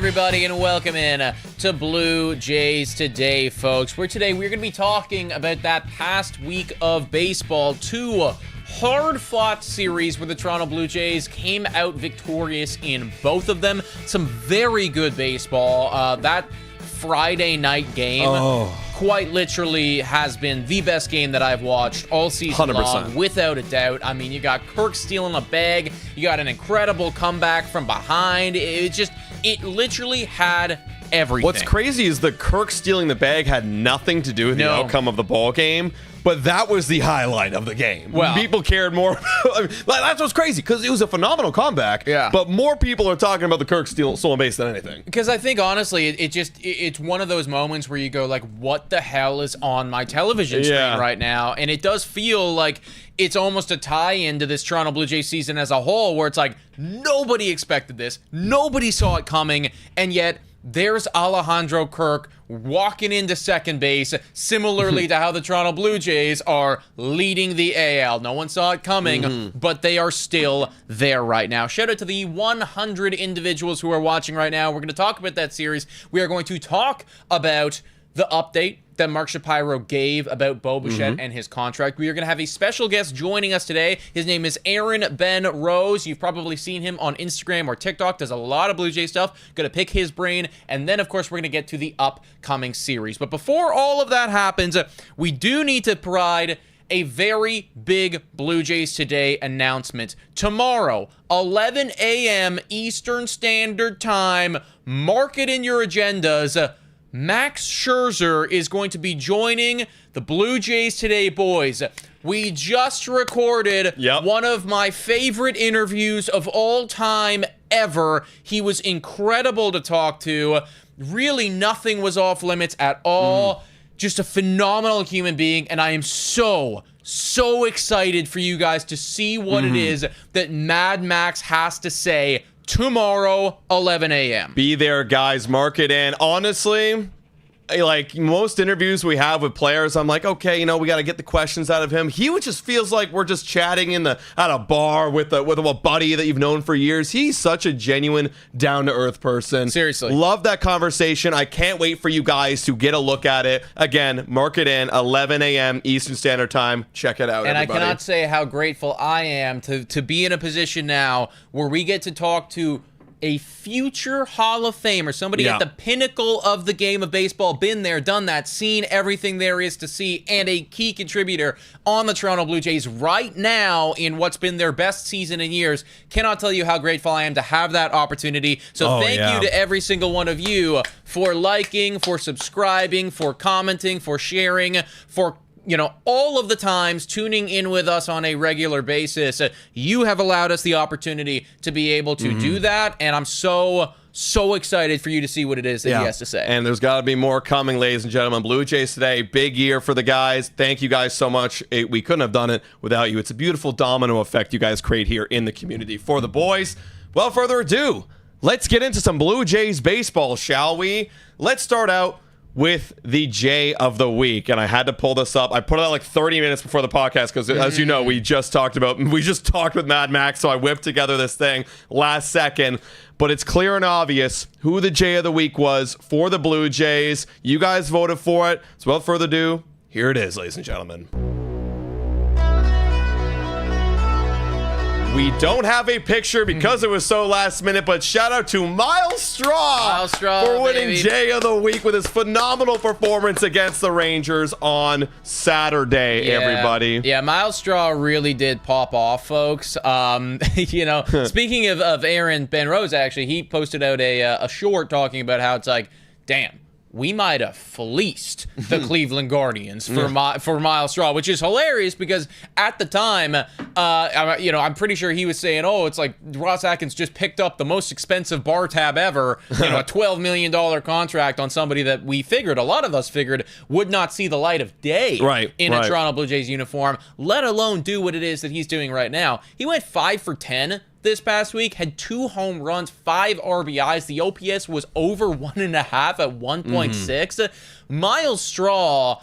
everybody, and welcome in to Blue Jays Today, folks. We're going to be talking about that past week of baseball. Two hard-fought series where the Toronto Blue Jays came out victorious in both of them. Some very good baseball. That Friday night game quite literally has been the best game that I've watched all season 100%. long, without a doubt. I mean, you got Kirk stealing a bag. You got an incredible comeback from behind. It literally had everything. What's crazy is the Kirk stealing the bag had nothing to do with the outcome of the ball game, but that was the highlight of the game. Well, people cared more. That's what's crazy, because it was a phenomenal comeback. Yeah. But more people are talking about the Kirk stolen base than anything. Because I think, honestly, it's one of those moments where you go, like, what the hell is on my television screen right now? And it does feel like it's almost a tie-in to this Toronto Blue Jays season as a whole, where it's like, nobody expected this. Nobody saw it coming. And yet, there's Alejandro Kirk walking into second base, similarly to how the Toronto Blue Jays are leading the AL. No one saw it coming, but they are still there right now. Shout out to the 100 individuals who are watching right now. We're going to talk about that series. We are going to talk about the update that Mark Shapiro gave about Bo Bichette and his contract. We are going to have a special guest joining us today. His name is Aaron Benrose. You've probably seen him on Instagram or TikTok. Does a lot of Blue Jay stuff. Going to pick his brain. And then, of course, we're going to get to the upcoming series. But before all of that happens, we do need to provide a very big Blue Jays Today announcement. Tomorrow, 11 a.m. Eastern Standard Time. Mark it in your agendas. Max Scherzer is going to be joining the Blue Jays Today boys. We just recorded one of my favorite interviews of all time ever. He was incredible to talk to. Really, nothing was off limits at all. Just a phenomenal human being, and I am so excited for you guys to see what it is that Mad Max has to say tomorrow, 11 a.m. Be there, guys. Mark it in. Honestly, like most interviews we have with players, I'm like, okay, we got to get the questions out of him. He just feels like we're just chatting at a bar with a buddy that you've known for years. He's such a genuine, down-to-earth person. Seriously. Love that conversation. I can't wait for you guys to get a look at it. Again, mark it in, 11 a.m. Eastern Standard Time. Check it out, and everybody. I cannot say how grateful I am to be in a position now where we get to talk to a future Hall of Famer, somebody at the pinnacle of the game of baseball, been there, done that, seen everything there is to see, and a key contributor on the Toronto Blue Jays right now in what's been their best season in years. Cannot tell you how grateful I am to have that opportunity. So thank you to every single one of you for liking, for subscribing, for commenting, for sharing, for all of the times tuning in with us on a regular basis. You have allowed us the opportunity to be able to do that, and I'm so excited for you to see what it is that he has to say. And there's got to be more coming, ladies and gentlemen. Blue Jays Today, big year for the guys. Thank you guys so much. We couldn't have done it without you. It's a beautiful domino effect you guys create here in the community for the boys. Without further ado, let's get into some Blue Jays baseball, shall we? Let's start out with the J of the week, and I had to pull this up. I put it out like 30 minutes before the podcast because, as you know, we just talked with Mad Max, so I whipped together this thing last second. But it's clear and obvious who the J of the week was for the Blue Jays. You guys voted for it, so without further ado, here it is, ladies and gentlemen. We don't have a picture because it was so last minute, but shout out to Miles Straw for winning baby. J of the week with his phenomenal performance against the Rangers on Saturday, everybody. Yeah, Miles Straw really did pop off, folks. Speaking of Aaron Benrose, actually, he posted out a short talking about how it's like, damn, we might have fleeced the Cleveland Guardians for Miles Straw, which is hilarious because at the time, I'm pretty sure he was saying, it's like Ross Atkins just picked up the most expensive bar tab ever, a $12 million contract on somebody that a lot of us figured would not see the light of day in a Toronto Blue Jays uniform, let alone do what it is that he's doing right now. He went 5 for 10 this past week, had 2 home runs, 5 RBIs. The OPS was over 1.5 at 1.6. Miles Straw,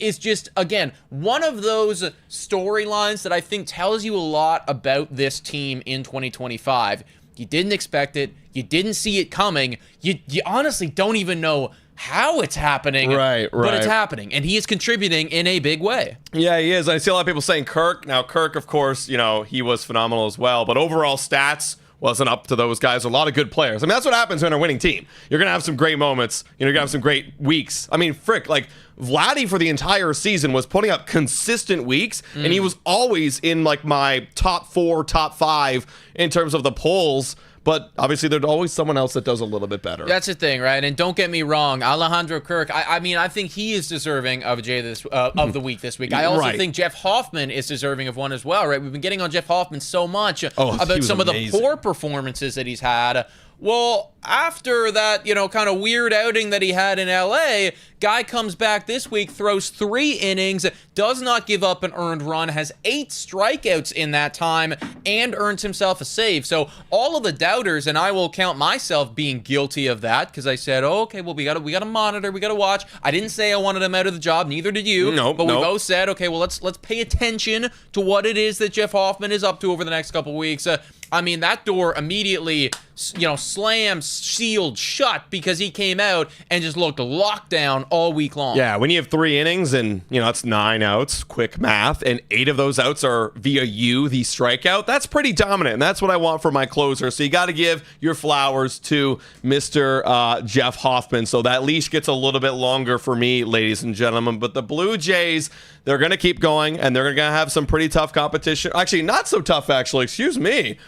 is just, again, one of those storylines that I think tells you a lot about this team in 2025. You didn't expect it. You didn't see it coming. You honestly don't even know how it's happening. Right. But it's happening, and he is contributing in a big way. Yeah, he is. I see a lot of people saying Kirk. Now, Kirk, of course, he was phenomenal as well, but overall stats wasn't up to those guys. A lot of good players. I mean, that's what happens when you're a winning team. You're going to have some great moments. You're going to have some great weeks. I mean, Vladdy for the entire season was putting up consistent weeks, and he was always in my top 4, top 5 in terms of the polls. But obviously, there's always someone else that does a little bit better. That's the thing, right? And don't get me wrong, Alejandro Kirk. I mean, I think he is deserving of of the week this week. I also think Jeff Hoffman is deserving of one as well, right? We've been getting on Jeff Hoffman so much about some of the poor performances that he's had. Well, after that, kind of weird outing that he had in LA, guy comes back this week, throws 3 innings, does not give up an earned run, has 8 strikeouts in that time, and earns himself a save. So all of the doubters, and I will count myself being guilty of that, because I said, okay, well, we gotta monitor, we gotta watch. I didn't say I wanted him out of the job, neither did you. But we both said, okay, well, let's pay attention to what it is that Jeff Hoffman is up to over the next couple weeks. I mean, that door immediately, slammed, sealed, shut, because he came out and just looked locked down all week long. Yeah, when you have 3 innings and, that's 9 outs, quick math, and 8 of those outs are via the strikeout, that's pretty dominant, and that's what I want for my closer. So you got to give your flowers to Mr. Jeff Hoffman. So that leash gets a little bit longer for me, ladies and gentlemen. But the Blue Jays, they're going to keep going, and they're going to have some pretty tough competition. Actually, not so tough, excuse me.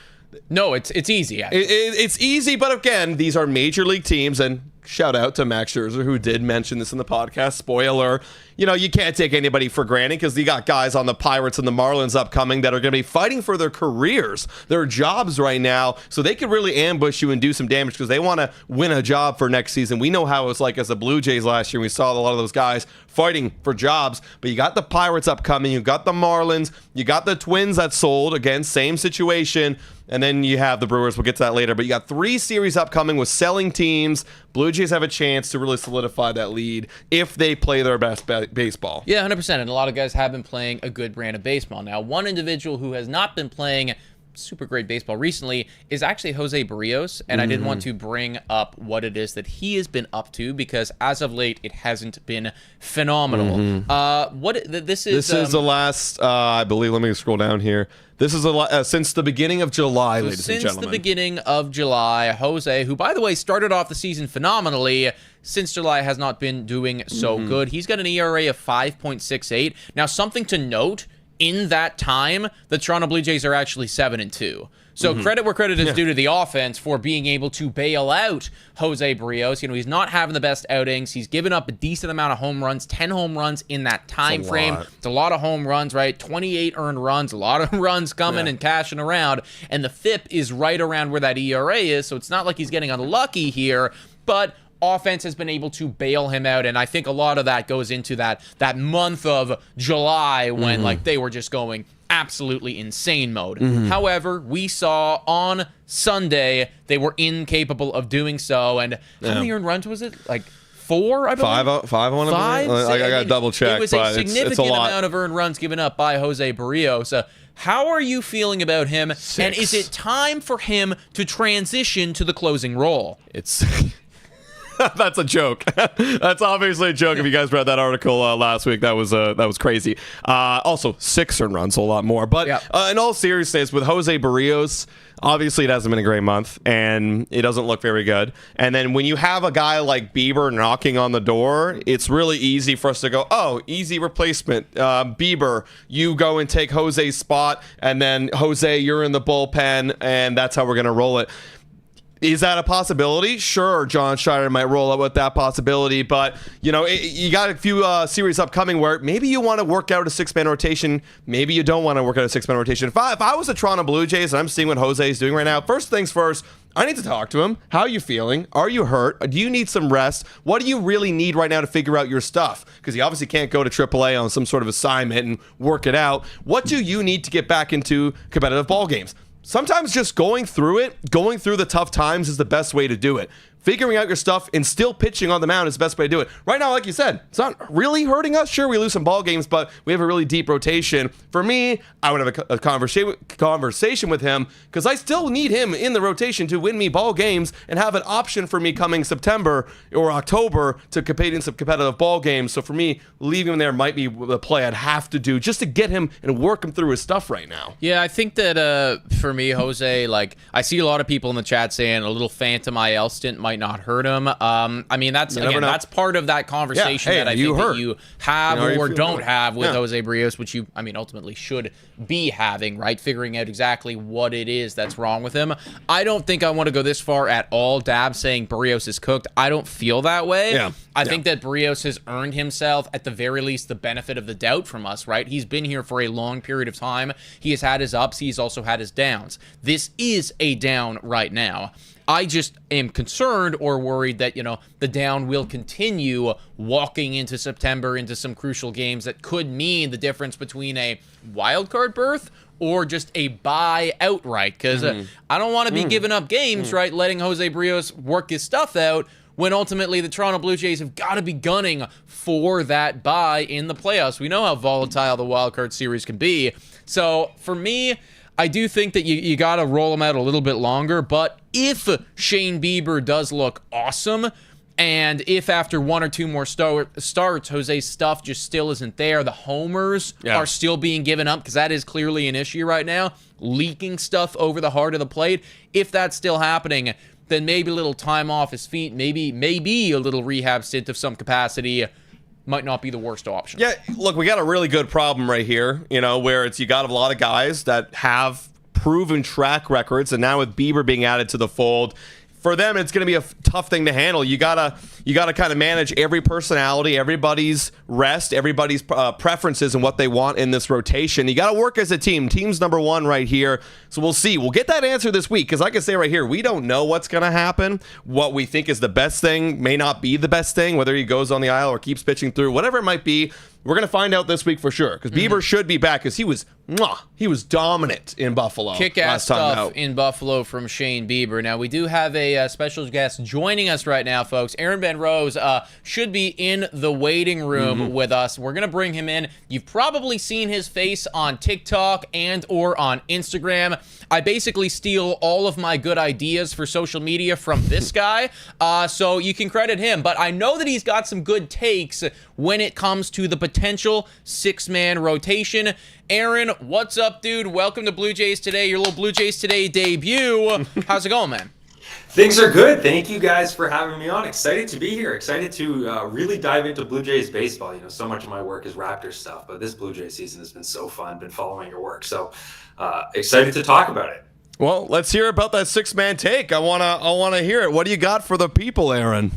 No, it's easy. It's easy, but again, these are major league teams, and shout out to Max Scherzer, who did mention this in the podcast. Spoiler, you can't take anybody for granted, because you got guys on the Pirates and the Marlins upcoming that are going to be fighting for their careers, their jobs right now, so they could really ambush you and do some damage because they want to win a job for next season. We know how it was like as the Blue Jays last year. We saw a lot of those guys fighting for jobs, but you got the Pirates upcoming, you got the Marlins, you got the Twins that sold, again, same situation. And then you have the Brewers. We'll get to that later. But you got 3 series upcoming with selling teams. Blue Jays have a chance to really solidify that lead if they play their best baseball. Yeah, 100%. And a lot of guys have been playing a good brand of baseball. Now, one individual who has not been playing super great baseball recently is actually Jose Berrios, and I didn't want to bring up what it is that he has been up to, because as of late it hasn't been phenomenal. This is the last I believe, let me scroll down here. This is since the beginning of July, ladies and gentlemen. Since the beginning of July, Jose, who, by the way, started off the season phenomenally, since July has not been doing so good. He's got an ERA of 5.68. Now, something to note, in that time, the Toronto Blue Jays are actually 7-2. So credit where credit is due to the offense for being able to bail out Jose Berrios. He's not having the best outings. He's given up a decent amount of home runs, 10 home runs in that time frame. It's a lot of home runs, right? 28 earned runs, a lot of runs coming and cashing around. And the FIP is right around where that ERA is, so it's not like he's getting unlucky here, but offense has been able to bail him out, and I think a lot of that goes into that month of July when they were just going absolutely insane mode. However, we saw on Sunday they were incapable of doing so, and how many earned runs was it? 4, I believe? 5, I want to believe. I got to double check. It was a significant amount of earned runs given up by Jose Berrios. How are you feeling about him? 6. And is it time for him to transition to the closing role? It's... That's a joke. That's obviously a joke. If you guys read that article last week, that was crazy. Also, 6 earned runs, a lot more. But in all seriousness, with Jose Berrios, obviously it hasn't been a great month, and it doesn't look very good. And then when you have a guy like Bieber knocking on the door, it's really easy for us to go, oh, easy replacement. Bieber, you go and take Jose's spot, and then Jose, you're in the bullpen, and that's how we're going to roll it. Is that a possibility? Sure, John Schneider might roll up with that possibility, but you got a few series upcoming where maybe you want to work out a 6-man rotation, maybe you don't want to work out a 6-man rotation. If I was the Toronto Blue Jays and I'm seeing what Jose is doing right now, first things first, I need to talk to him. How are you feeling? Are you hurt? Do you need some rest? What do you really need right now to figure out your stuff? Because he obviously can't go to AAA on some sort of assignment and work it out. What do you need to get back into competitive ball games? Sometimes just going through the tough times is the best way to do it. figuring out your stuff and still pitching on the mound is the best way to do it. Right now, like you said, it's not really hurting us. Sure, we lose some ball games, but we have a really deep rotation. For me, I would have a conversation with him because I still need him in the rotation to win me ball games and have an option for me coming September or October to compete in some competitive ball games. So for me, leaving him there might be the play I'd have to do just to get him and work him through his stuff right now. Yeah, I think that for me, Jose, like I see a lot of people in the chat saying a little phantom IL stint might not hurt him. I mean, that's part of that conversation that I think that you have or don't have with Jose Berrios, which you, I mean, ultimately should be having, right? Figuring out exactly what it is that's wrong with him. I don't think I want to go this far at all, Dab, saying Berrios is cooked. I don't feel that way. I think that Berrios has earned himself, at the very least, the benefit of the doubt from us, right? He's been here for a long period of time. He has had his ups. He's also had his downs. This is a down right now. I just am concerned or worried that, the down will continue walking into September, into some crucial games that could mean the difference between a wild card berth or just a bye outright. Because I don't want to be giving up games, right? Letting Jose Berrios work his stuff out when ultimately the Toronto Blue Jays have got to be gunning for that bye in the playoffs. We know how volatile the wild card series can be. So for me, I do think that you got to roll him out a little bit longer, but if Shane Bieber does look awesome, and if after one or two more starts, Jose's stuff just still isn't there, the homers are still being given up, because that is clearly an issue right now, leaking stuff over the heart of the plate. If that's still happening, then maybe a little time off his feet, maybe a little rehab stint of some capacity might not be the worst option. Yeah, look, we got a really good problem right here, where you got a lot of guys that have proven track records, and now with Bieber being added to the fold, for them, it's going to be a tough thing to handle. You gotta kind of manage every personality, everybody's rest, everybody's preferences, and what they want in this rotation. You got to work as a team. Team's number one right here. So we'll see. We'll get that answer this week, because like I say right here, we don't know what's going to happen. What we think is the best thing may not be the best thing, whether he goes on the aisle or keeps pitching through, whatever it might be. We're going to find out this week for sure, because Bieber should be back, because he was dominant in Buffalo. Kick-ass stuff in Buffalo from Shane Bieber. Now, we do have a special guest joining us right now, folks. Aaron Benrose should be in the waiting room with us. We're going to bring him in. You've probably seen his face on TikTok and or on Instagram. I basically steal all of my good ideas for social media from this guy, so you can credit him. But I know that he's got some good takes when it comes to the potential six-man rotation. Aaron, what's up, dude? Welcome to Blue Jays Today, your little Blue Jays Today debut. How's it going, man? Things are good. Thank you guys for having me on. Excited to be here. Excited to really dive into Blue Jays baseball. So much of my work is Raptors stuff, but this Blue Jays season has been so fun. Been following your work, so excited to talk about it. Well, let's hear about that six-man take. I wanna hear it. What do you got for the people, Aaron?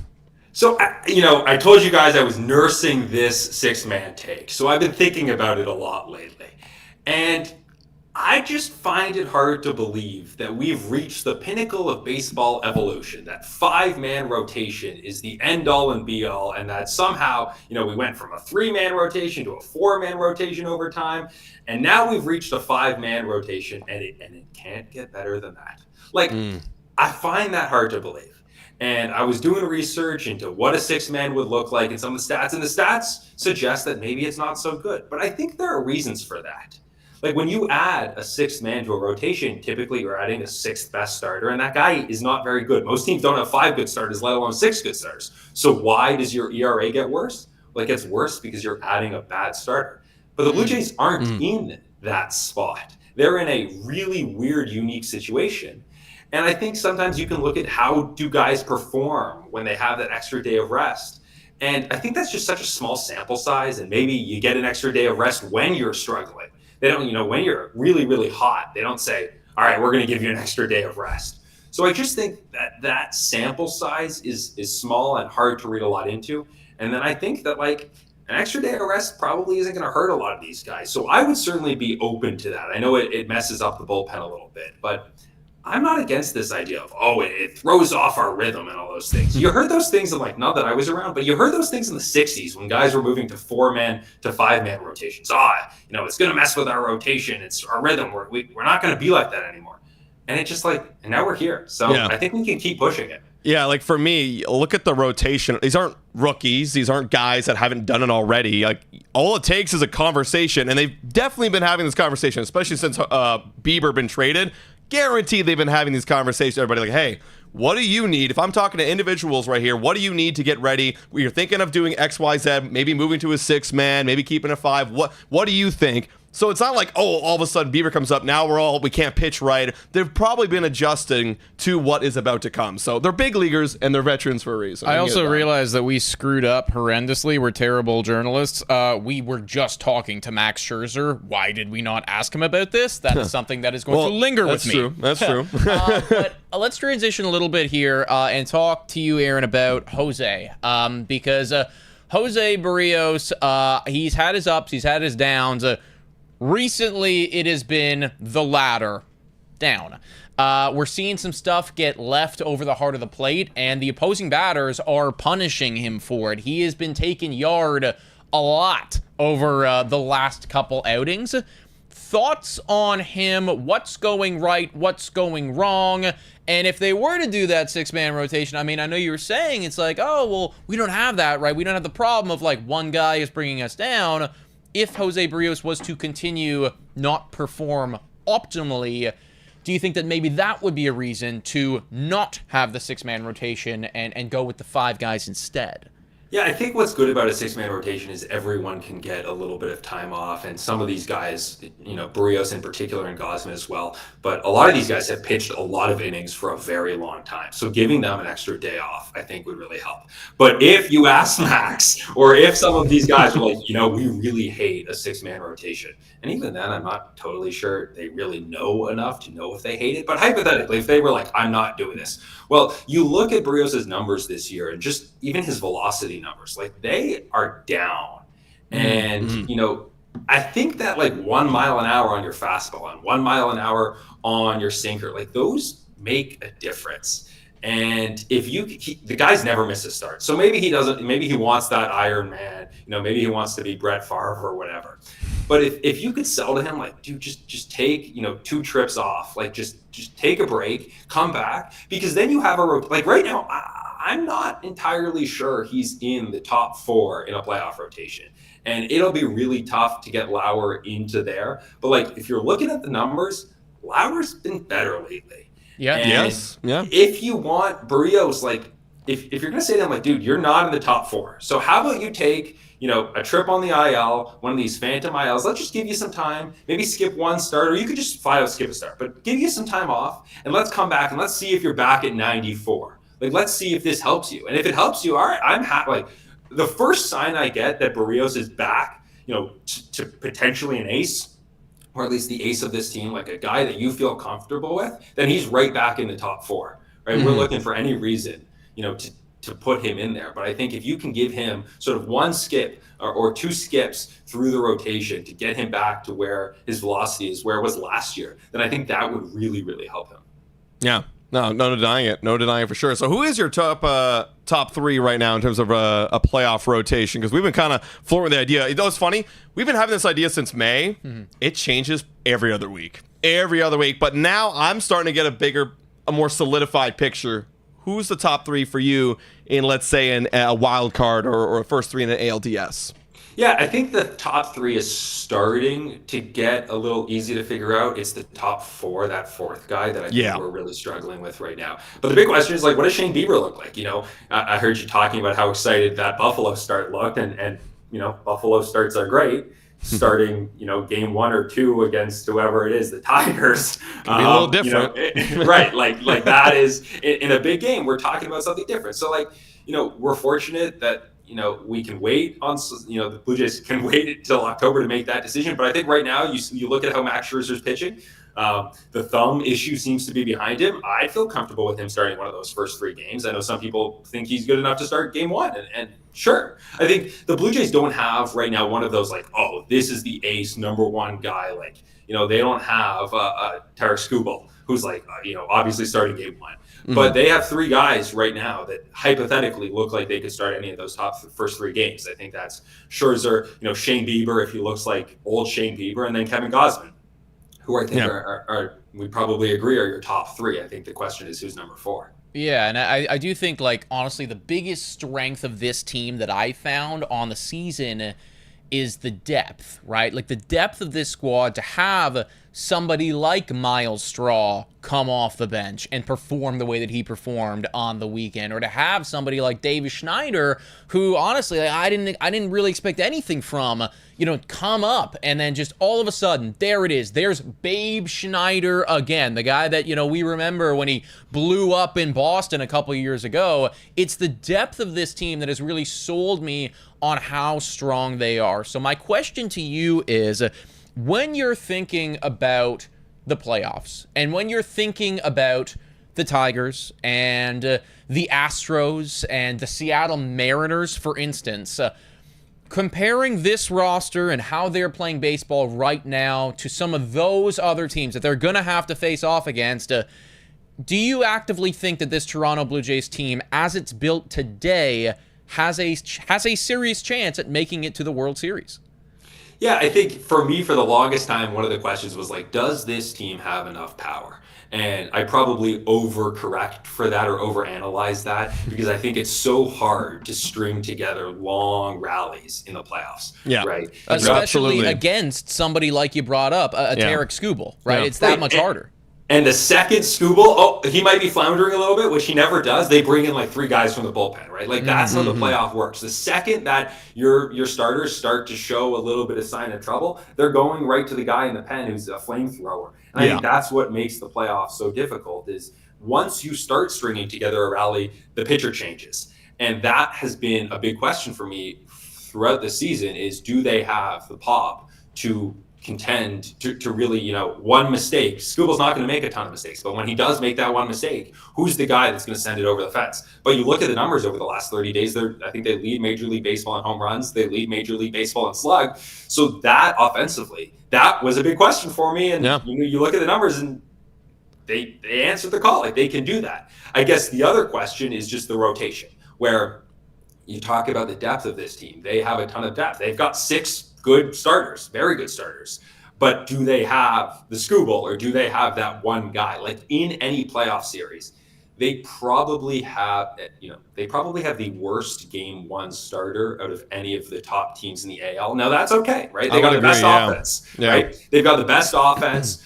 So, I told you guys I was nursing this six-man take. So I've been thinking about it a lot lately. And I just find it hard to believe that we've reached the pinnacle of baseball evolution, that five-man rotation is the end-all and be-all, and that somehow, we went from a three-man rotation to a four-man rotation over time, and now we've reached a five-man rotation, and it can't get better than that. I find that hard to believe. And I was doing research into what a six-man would look like and some of the stats, and the stats suggest that maybe it's not so good. But I think there are reasons for that. When you add a sixth man to a rotation, typically you're adding a sixth best starter, and that guy is not very good. Most teams don't have five good starters, let alone six good starters. So why does your ERA get worse? Well, it gets worse because you're adding a bad starter. But the Blue Jays aren't in that spot. They're in a really weird, unique situation. And I think sometimes you can look at how do guys perform when they have that extra day of rest. And I think that's just such a small sample size, and maybe you get an extra day of rest when you're struggling. They don't, when you're really, really hot, they don't say, all right, we're going to give you an extra day of rest. So I just think that sample size is small and hard to read a lot into. And then I think that an extra day of rest probably isn't going to hurt a lot of these guys. So I would certainly be open to that. I know it messes up the bullpen a little bit, but I'm not against this idea of, it throws off our rhythm and all those things. You heard those things in not that I was around, but you heard those things in the 60s when guys were moving to 4-man to 5-man rotations. It's going to mess with our rotation. It's our rhythm. We're not going to be like that anymore. And it's just and now we're here. So yeah. I think we can keep pushing it. Yeah, like for me, look at the rotation. These aren't rookies. These aren't guys that haven't done it already. Like all it takes is a conversation, and they've definitely been having this conversation, especially since Bieber been traded. Guaranteed they've been having these conversations. Everybody like, hey, what do you need? If I'm talking to individuals right here, what do you need to get ready? You're thinking of doing X, Y, Z, maybe moving to a 6-man, maybe keeping a 5. What do you think? So it's not like, oh, all of a sudden Bieber comes up. Now we can't pitch right. They've probably been adjusting to what is about to come. So they're big leaguers and they're veterans for a reason. I also realized that we screwed up horrendously. We're terrible journalists. We were just talking to Max Scherzer. Why did we not ask him about this? That is something that is going to linger with me. That's true. But let's transition a little bit here and talk to you, Aaron, about Jose. Because Jose Berrios, he's had his ups, he's had his downs. Recently, it has been the latter down. We're seeing some stuff get left over the heart of the plate, and the opposing batters are punishing him for it. He has been taking yard a lot over the last couple outings. Thoughts on him? What's going right? What's going wrong? And if they were to do that 6-man rotation, I mean, I know you were saying it's like, oh, well, we don't have that, right? We don't have the problem of like one guy is bringing us down. If Jose Berrios was to continue not perform optimally, do you think that maybe that would be a reason to not have the 6-man rotation and go with the 5 guys instead? Yeah, I think what's good about a 6-man rotation is everyone can get a little bit of time off, and some of these guys, Berrios in particular and Gausman as well, but a lot of these guys have pitched a lot of innings for a very long time. So giving them an extra day off, I think would really help. But if you ask Max, or if some of these guys are like, we really hate a 6-man rotation, and even then, I'm not totally sure they really know enough to know if they hate it. But hypothetically, if they were like, I'm not doing this, well, you look at Berrios' numbers this year, and just even his velocity numbers, like they are down. And I think that like 1 mile an hour on your fastball and 1 mile an hour on your sinker, like those make a difference. And if the guy's never missed a start, so maybe he wants that Iron Man, maybe he wants to be Brett Favre or whatever. But if you could sell to him like, dude, just take 2 trips off, like just take a break, come back, because then you have like right now. I'm not entirely sure he's in the top 4 in a playoff rotation. And it'll be really tough to get Lauer into there. But like, if you're looking at the numbers, Lauer's been better lately. Yeah. And yes. Yeah. if you want Berrios, like if you're going to say to him, like, dude, you're not in the top 4. So how about you take, a trip on the IL, one of these phantom ILs. Let's just give you some time, maybe skip 1 start, or you could just flat out skip a start, but give you some time off and let's come back and let's see if you're back at 94. Like, let's see if this helps you. And if it helps you, all right, I'm happy. Like, the first sign I get that Berrios is back, to potentially an ace, or at least the ace of this team, like a guy that you feel comfortable with, then he's right back in the top 4, right? Mm-hmm. We're looking for any reason, to put him in there. But I think if you can give him sort of 1 skip or 2 skips through the rotation to get him back to where his velocity is, where it was last year, then I think that would really, really help him. Yeah. No denying it. No denying it for sure. So who is your top 3 right now in terms of a playoff rotation? Because we've been kind of flirting with the idea. It's funny. We've been having this idea since May. Mm-hmm. It changes every other week. But now I'm starting to get a more solidified picture. Who's the top 3 for you in, let's say, a wild card or a first 3 in an ALDS? Yeah, I think the top 3 is starting to get a little easy to figure out. It's the top 4, that 4th guy that I think we're really struggling with right now. But the big question is, like, what does Shane Bieber look like? I heard you talking about how excited that Buffalo start looked, and Buffalo starts are great. Starting, game 1 or 2 against whoever it is, the Tigers. Can be a little different. Right. Like that is, in a big game, we're talking about something different. So, like, we're fortunate that, we can wait on, the Blue Jays can wait until October to make that decision. But I think right now, you look at how Max Scherzer's pitching, the thumb issue seems to be behind him. I feel comfortable with him starting one of those first 3 games. I know some people think he's good enough to start game 1, and sure. I think the Blue Jays don't have right now one of those, like, oh, this is the ace number 1 guy. Like, they don't have Tarek Skubal, who's like, obviously starting game 1. Mm-hmm. But they have 3 guys right now that hypothetically look like they could start any of those first 3 games. I think that's Scherzer, Shane Bieber, if he looks like old Shane Bieber, and then Kevin Gausman, who I think are we probably agree are your top 3. I think the question is who's number 4. Yeah, and I do think, like, honestly, the biggest strength of this team that I found on the season is the depth, right? Like, the depth of this squad to have somebody like Miles Straw come off the bench and perform the way that he performed on the weekend, or to have somebody like Davis Schneider, who honestly, like, I didn't really expect anything from, come up, and then just all of a sudden, there it is. There's Babe Schneider again, the guy that, we remember when he blew up in Boston a couple years ago. It's the depth of this team that has really sold me on how strong they are. So my question to you is, when you're thinking about the playoffs, and when you're thinking about the Tigers and the Astros and the Seattle Mariners, for instance, comparing this roster and how they're playing baseball right now to some of those other teams that they're going to have to face off against, do you actively think that this Toronto Blue Jays team, as it's built today, has a serious chance at making it to the World Series? Yeah, I think for me, for the longest time, one of the questions was like, does this team have enough power? And I probably overcorrect for that or overanalyze that, because I think it's so hard to string together long rallies in the playoffs. Yeah. Right. Especially against somebody like you brought up, a Tarek Skubal, right? Yeah. It's that much harder. And the second Skubal, he might be floundering a little bit, which he never does. They bring in like 3 guys from the bullpen, right? Like that's how the playoff works. The second that your starters start to show a little bit of sign of trouble, they're going right to the guy in the pen who's a flamethrower. And I think that's what makes the playoffs so difficult, is once you start stringing together a rally, the pitcher changes. And that has been a big question for me throughout the season, is do they have the pop to contend to really, one mistake. Skubal's not going to make a ton of mistakes, but when he does make that one mistake, who's the guy that's going to send it over the fence? But you look at the numbers over the last 30 days, I think they lead Major League Baseball in home runs. They lead Major League Baseball in slug. So that offensively, that was a big question for me. And you look at the numbers and they answered the call. Like, they can do that. I guess the other question is just the rotation, where you talk about the depth of this team. They have a ton of depth. They've got 6 good starters, very good starters. But do they have the Skubal, or do they have that one guy? Like, in any playoff series, they probably have, the worst game 1 starter out of any of the top teams in the AL. Now that's okay, right? They got the best offense, right? They've got the best offense.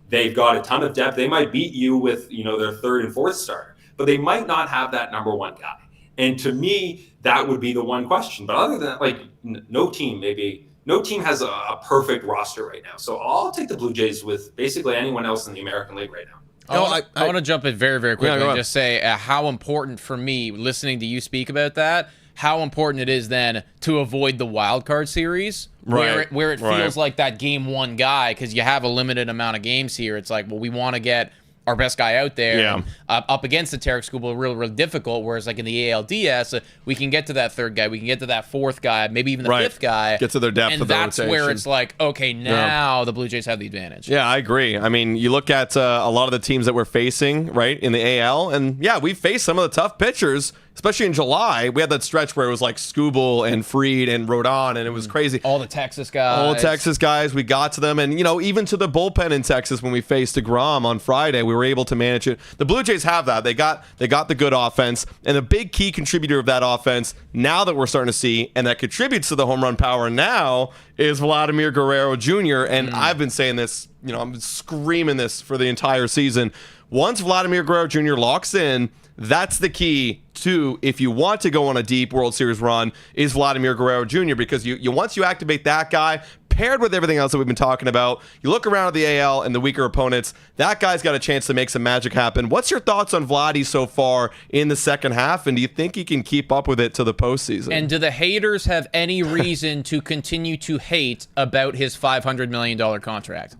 They've got a ton of depth. They might beat you with, their 3rd and 4th starter, but they might not have that number 1 guy. And to me, that would be the one question. But other than that, like, no team has a perfect roster right now. So I'll take the Blue Jays with basically anyone else in the American League right now. I want to jump in very, very quickly and just say how important for me, listening to you speak about that, how important it is then to avoid the wild card series, where it feels like that game 1 guy, because you have a limited amount of games here. It's like, well, we want to get our best guy out there. And, up against the Tarek Skubal, really difficult. Whereas like in the ALDS, we can get to that 3rd guy, we can get to that 4th guy, maybe even the 5th guy. Get to their depth, and of the that's rotation. where it's like, okay, now the Blue Jays have the advantage. Yeah, I agree. I mean, you look at a lot of the teams that we're facing, right, in the AL, and we faced some of the tough pitchers. Especially in July, we had that stretch where it was like Skubal and Fried and Rodon, and it was crazy. All the Texas guys. We got to them. And, even to the bullpen in Texas when we faced DeGrom on Friday, we were able to manage it. The Blue Jays have that. They got the good offense. And a big key contributor of that offense, now that we're starting to see, and that contributes to the home run power now, is Vladimir Guerrero Jr. And I've been saying this, I'm screaming this for the entire season. Once Vladimir Guerrero Jr. locks in, that's the key to, if you want to go on a deep World Series run, is Vladimir Guerrero Jr. Because you once you activate that guy, paired with everything else that we've been talking about, you look around at the AL and the weaker opponents, that guy's got a chance to make some magic happen. What's your thoughts on Vladdy so far in the second half, and do you think he can keep up with it to the postseason? And do the haters have any reason to continue to hate about his $500 million contract?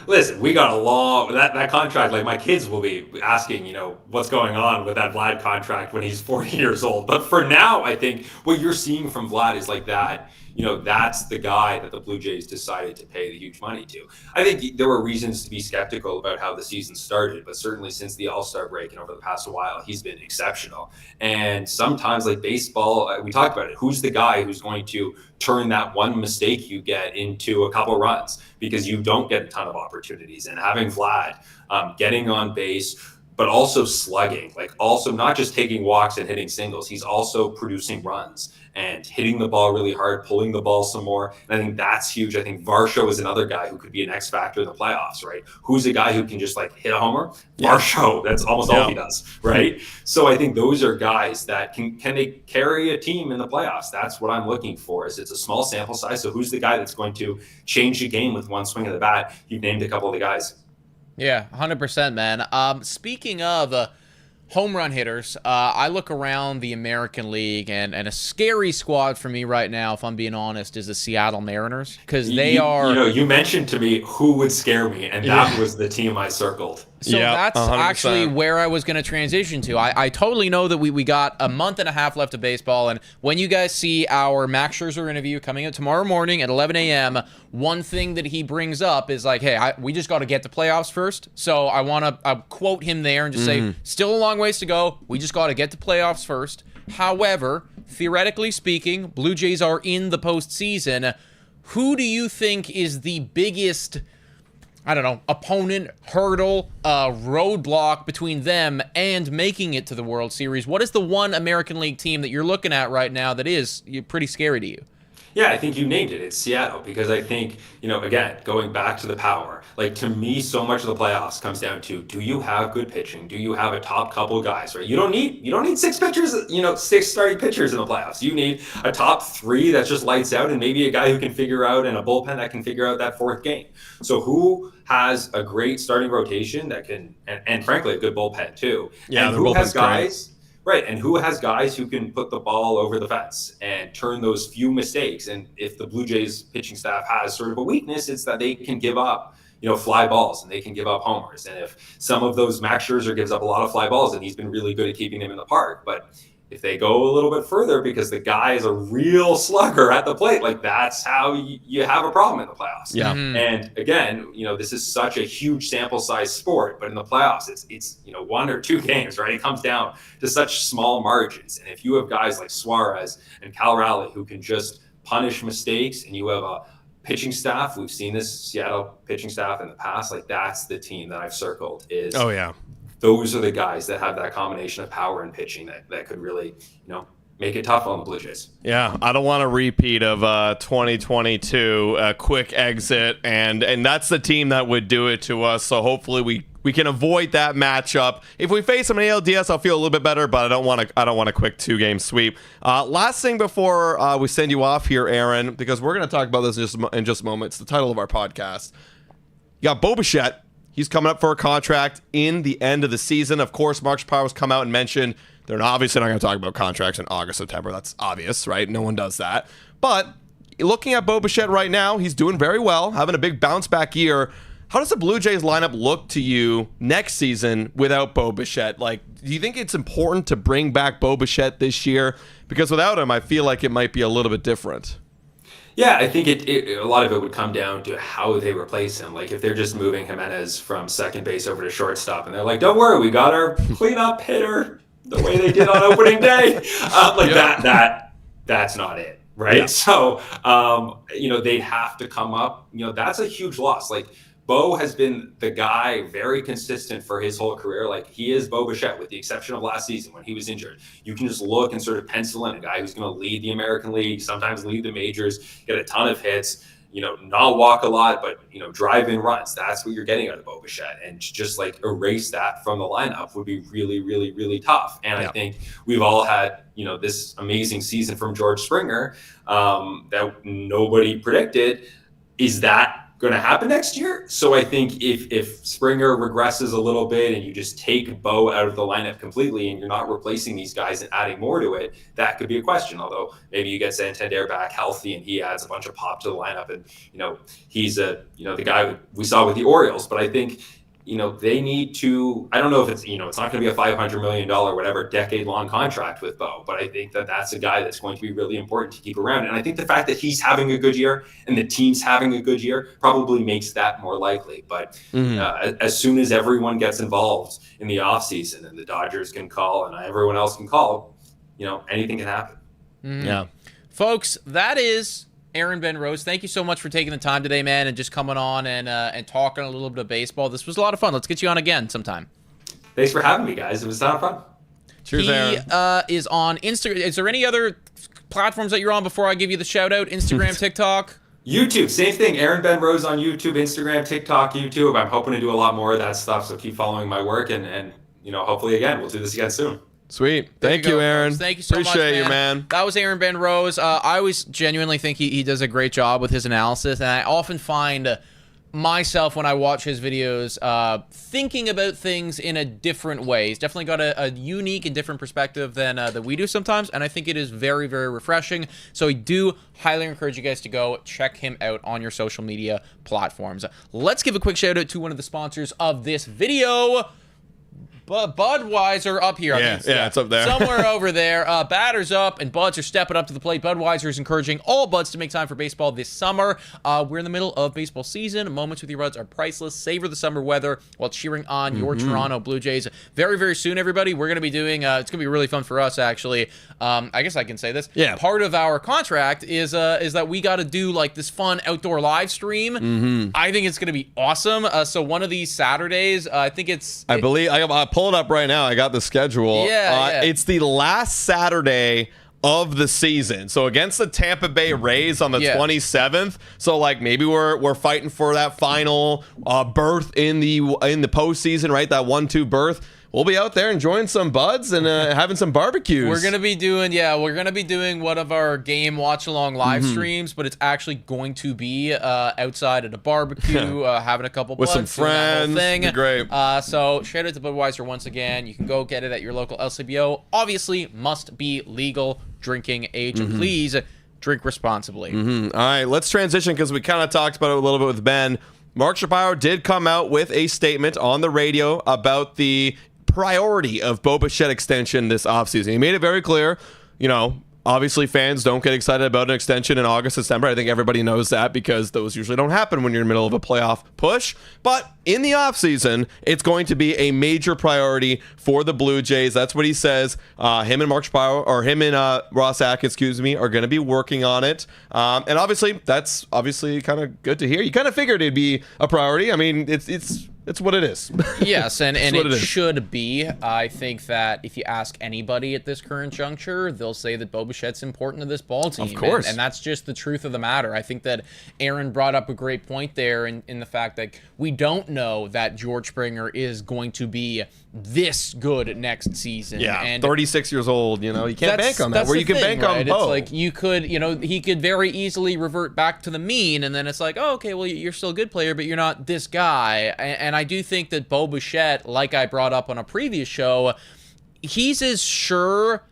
Listen, we got a long that contract. Like, my kids will be asking, what's going on with that Vlad contract when he's 40 years old. But for now, I think what you're seeing from Vlad is like that. That's the guy that the Blue Jays decided to pay the huge money to. I think there were reasons to be skeptical about how the season started, but certainly since the All-Star break and over the past while, he's been exceptional. And sometimes, like baseball, we talked about it. Who's the guy who's going to turn that one mistake you get into a couple runs, because you don't get a ton of opportunities? And having Vlad getting on base, but also slugging, like also not just taking walks and hitting singles. He's also producing runs and hitting the ball really hard, pulling the ball some more. And I think that's huge. I think Varsho is another guy who could be an X factor in the playoffs, right? Who's a guy who can just like hit a homer? Yeah. Varsho, that's almost all he does, right? So I think those are guys that can they carry a team in the playoffs? That's what I'm looking for. Is it's a small sample size. So who's the guy that's going to change the game with one swing of the bat? You've named a couple of the guys. Yeah, 100%, man. Speaking of home run hitters, I look around the American League, and a scary squad for me right now, if I'm being honest, is the Seattle Mariners, because they are... You know, you mentioned to me who would scare me, and that was the team I circled. So that's 100%. Actually where I was going to transition to. I totally know that we got a month and a half left of baseball, and when you guys see our Max Scherzer interview coming up tomorrow morning at 11 a.m., one thing that he brings up is like, hey, we just got to get the playoffs first. So I want to quote him there and just say, still a long ways to go. We just got to get the playoffs first. However, theoretically speaking, Blue Jays are in the postseason. Who do you think is the biggest... I don't know, opponent, hurdle, roadblock between them and making it to the World Series? What is the one American League team that you're looking at right now that is pretty scary to you? Yeah, I think you named it. It's Seattle, because I think, again, going back to the power, like to me, so much of the playoffs comes down to, do you have good pitching? Do you have a top couple guys, right? You don't need six pitchers, six starting pitchers in the playoffs. You need a top three that just lights out, and maybe a guy who can figure out, and a bullpen that can figure out that fourth game. So who has a great starting rotation that can, and frankly, a good bullpen too. Yeah, and who has guys, right? And who has guys who can put the ball over the fence and turn those few mistakes? And if the Blue Jays pitching staff has sort of a weakness, it's that they can give up, fly balls, and they can give up homers. And if some of those, Max Scherzer gives up a lot of fly balls, and he's been really good at keeping them in the park. But if they go a little bit further because the guy is a real slugger at the plate, like that's how you have a problem in the playoffs. Yeah. And again, this is such a huge sample size sport, but in the playoffs, it's 1 or 2 games, right? It comes down to such small margins. And if you have guys like Suarez and Cal Raleigh who can just punish mistakes, and you have a pitching staff, we've seen this Seattle pitching staff in the past, like that's the team that I've circled is. Oh yeah. Those are the guys that have that combination of power and pitching that could really, make it tough on the Blue Jays. Yeah, I don't want a repeat of 2022, a quick exit, and that's the team that would do it to us. So hopefully we can avoid that matchup. If we face them in ALDS, I'll feel a little bit better, but I don't want a quick 2-game sweep. Last thing before we send you off here, Aaron, because we're going to talk about this in just a moment. It's the title of our podcast. You got Bo Bichette. He's coming up for a contract in the end of the season. Of course, Mark Shapiro has come out and mentioned they're obviously not going to talk about contracts in August, September. That's obvious, right? No one does that. But looking at Bo Bichette right now, he's doing very well, having a big bounce back year. How does the Blue Jays lineup look to you next season without Bo Bichette? Like, do you think it's important to bring back Bo Bichette this year? Because without him, I feel like it might be a little bit different. Yeah, I think a lot of it would come down to how they replace him. Like if they're just moving Jimenez from second base over to shortstop, and they're like, "Don't worry, we got our cleanup hitter," the way they did on opening day, that's not it, right? Yeah. So they'd have to come up. That's a huge loss. Like Bo has been the guy, very consistent for his whole career. Like he is Bo Bichette, with the exception of last season when he was injured. You can just look and sort of pencil in a guy who's going to lead the American League, sometimes lead the majors, get a ton of hits, not walk a lot, but drive in runs. That's what you're getting out of Bo Bichette. And just like erase that from the lineup would be really, really, really tough. And I think we've all had this amazing season from George Springer that nobody predicted. Is that going to happen next year? So I think if Springer regresses a little bit and you just take Bo out of the lineup completely and you're not replacing these guys and adding more to it, that could be a question. Although maybe you get Santander back healthy and he adds a bunch of pop to the lineup, and he's the guy we saw with the Orioles. But I think they need to, I don't know if it's, it's not going to be a $500 million, whatever, decade-long contract with Bo, but I think that's a guy that's going to be really important to keep around. And I think the fact that he's having a good year and the team's having a good year probably makes that more likely. But as soon as everyone gets involved in the offseason and the Dodgers can call and everyone else can call, anything can happen. Yeah. Folks, that is Aaron Benrose. Thank you so much for taking the time today, man, and just coming on and talking a little bit of baseball. This was a lot of fun. Let's get you on again sometime. Thanks for having me, guys. It was a ton of fun. Cheers, Aaron. He is on Instagram. Is there any other platforms that you're on before I give you the shout out? Instagram, TikTok? YouTube, same thing. Aaron Benrose on YouTube, Instagram, TikTok, YouTube. I'm hoping to do a lot more of that stuff, so keep following my work, and hopefully, again, we'll do this again soon. Sweet. Thank you, Aaron. Thank you so much, Appreciate you, man. That was Aaron Benrose. I always genuinely think he does a great job with his analysis, and I often find myself when I watch his videos thinking about things in a different way. He's definitely got a unique and different perspective than that we do sometimes, and I think it is very, very refreshing. So I do highly encourage you guys to go check him out on your social media platforms. Let's give a quick shout out to one of the sponsors of this video. Budweiser up here. Yeah, it's up there. Somewhere over there. Batters up, and Buds are stepping up to the plate. Budweiser is encouraging all Buds to make time for baseball this summer. We're in the middle of baseball season. Moments with your Buds are priceless. Savor the summer weather while cheering on your Toronto Blue Jays. Very, very soon, everybody, we're going to be doing, it's going to be really fun for us, actually. I guess I can say this. Yeah. Part of our contract is that we got to do like this fun outdoor live stream. I think it's going to be awesome. So one of these Saturdays, I think I believe I pull it up right now. I got the schedule. Yeah. It's the last Saturday of the season. So against the Tampa Bay Rays on the 27th. So like maybe we're fighting for that final berth in the postseason, right? That 1-2 berth. We'll be out there enjoying some buds and having some barbecues. We're gonna be doing one of our game watch along live streams, but it's actually going to be outside at a barbecue, having a couple with buds, some friends. Thing. Be great. So shout out to Budweiser once again. You can go get it at your local LCBO. Obviously, must be legal drinking age. Please drink responsibly. All right, let's transition because we kind of talked about it a little bit with Ben. Mark Shapiro did come out with a statement on the radio about the priority of Bo Bichette extension this offseason. He made it very clear, obviously fans don't get excited about an extension in August, September. I think everybody knows that because those usually don't happen when you're in the middle of a playoff push. But in the offseason, it's going to be a major priority for the Blue Jays. That's what he says. Him and Mark Shapiro, or him and Ross Atkins, are going to be working on it. And obviously, that's obviously kind of good to hear. You kind of figured it'd be a priority. I mean, it's what it is. Yes, and it should be. I think that if you ask anybody at this current juncture, they'll say that Bo Bichette's important to this ball team. Of course. And that's just the truth of the matter. I think that Aaron brought up a great point there in the fact that we don't know that George Springer is going to be this good next season. Yeah, and 36 years old, you can't bank on that. Where you can bank on Bo. It's like you could, he could very easily revert back to the mean, and then it's like, oh, okay, well, you're still a good player, but you're not this guy. And I do think that Bo Bichette, like I brought up on a previous show, he's as sure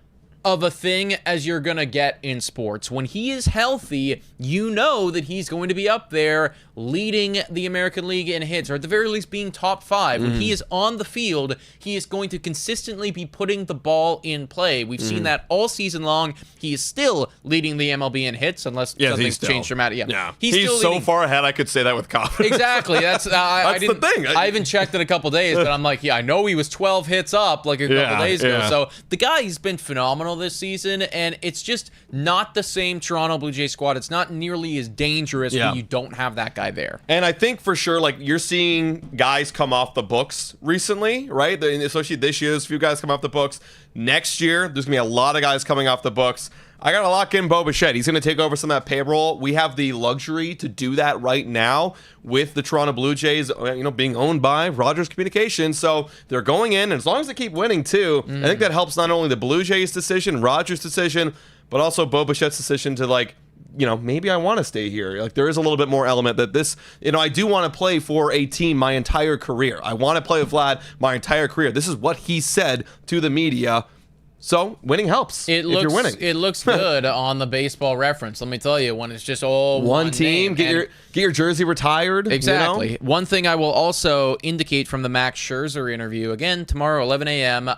of a thing as you're going to get in sports. When he is healthy, you know that he's going to be up there leading the American League in hits, or at the very least being top 5. When he is on the field, he is going to consistently be putting the ball in play. We've seen that all season long. He is still leading the MLB in hits, unless something's changed dramatically. Yeah. He's still so far ahead, I could say that with confidence. Exactly. That's the thing. I haven't checked in a couple days, but I'm like, I know he was 12 hits up like a couple days ago. So the guy, he's been phenomenal this season, and it's just not the same Toronto Blue Jays squad. It's not nearly as dangerous when you don't have that guy there. And I think for sure, like, you're seeing guys come off the books recently, right? Especially this year, there's a few guys come off the books. Next year, there's going to be a lot of guys coming off the books. I got to lock in Bo Bichette. He's going to take over some of that payroll. We have the luxury to do that right now with the Toronto Blue Jays, being owned by Rogers Communications. So they're going in, and as long as they keep winning too, I think that helps not only the Blue Jays' decision, Rogers' decision, but also Bo Bichette's decision to maybe I want to stay here. Like, there is a little bit more element that this, I do want to play for a team my entire career. I want to play with Vlad my entire career. This is what he said to the media. So winning helps if you're winning. It looks good on the Baseball Reference. Let me tell you, when it's just all one team, get your jersey retired. Exactly. One thing I will also indicate from the Max Scherzer interview, again, tomorrow, 11 a.m.,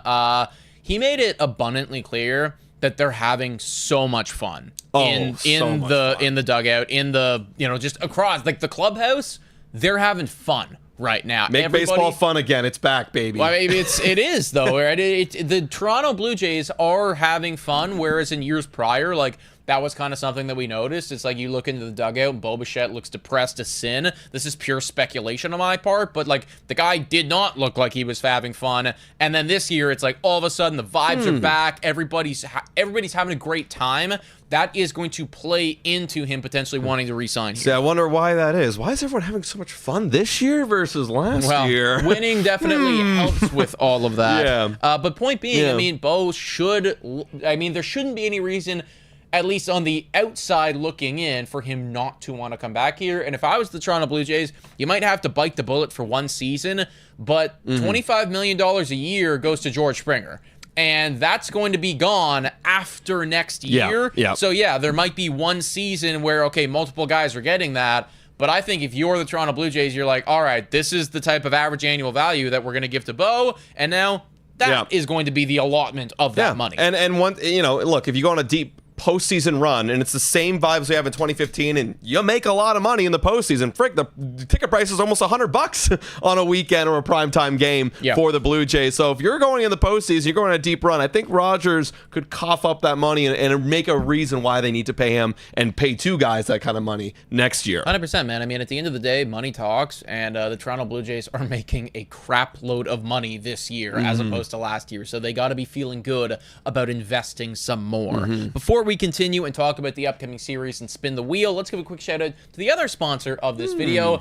he made it abundantly clear that they're having so much fun in the dugout, in the just across like the clubhouse. They're having fun right now. Make baseball fun again. It's back, baby. Well, I mean, it is though. Right? The Toronto Blue Jays are having fun, whereas in years prior, like that was kind of something that we noticed. It's like you look into the dugout and Bo Bichette looks depressed as sin. This is pure speculation on my part, but like the guy did not look like he was having fun. And then this year, it's like all of a sudden the vibes are back. Everybody's having a great time. That is going to play into him potentially wanting to re-sign here. See, I wonder why that is. Why is everyone having so much fun this year versus last year? Winning definitely helps with all of that. Yeah. But point being, I mean, Bo there shouldn't be any reason, at least on the outside looking in, for him not to want to come back here. And if I was the Toronto Blue Jays, you might have to bite the bullet for one season, but $25 million a year goes to George Springer. And that's going to be gone after next year. Yeah. So, yeah, there might be one season where, okay, multiple guys are getting that. But I think if you're the Toronto Blue Jays, you're like, all right, this is the type of average annual value that we're going to give to Bo. And now that is going to be the allotment of that money. And one, look, if you go on a deep postseason run, and it's the same vibes we have in 2015, and you make a lot of money in the postseason. Frick, the ticket price is almost $100 on a weekend or a primetime game for the Blue Jays. So if you're going in the postseason, you're going on a deep run, I think Rogers could cough up that money and make a reason why they need to pay him and pay two guys that kind of money next year. 100%, man. I mean, at the end of the day, money talks, and the Toronto Blue Jays are making a crap load of money this year as opposed to last year. So they got to be feeling good about investing some more. Before we continue and talk about the upcoming series and spin the wheel, let's give a quick shout out to the other sponsor of this video,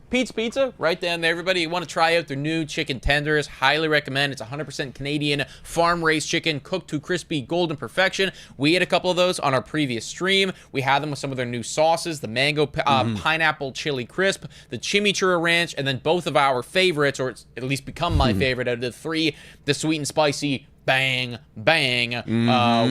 Pete's Pizza, right down there. Everybody, you want to try out their new chicken tenders, highly recommend. It's 100% Canadian farm-raised chicken, cooked to crispy golden perfection. We had a couple of those on our previous stream. We had them with some of their new sauces, the mango pineapple chili crisp, the chimichurri ranch, and then both of our favorites, or it's at least become my favorite out of the three, the sweet and spicy Bang Bang,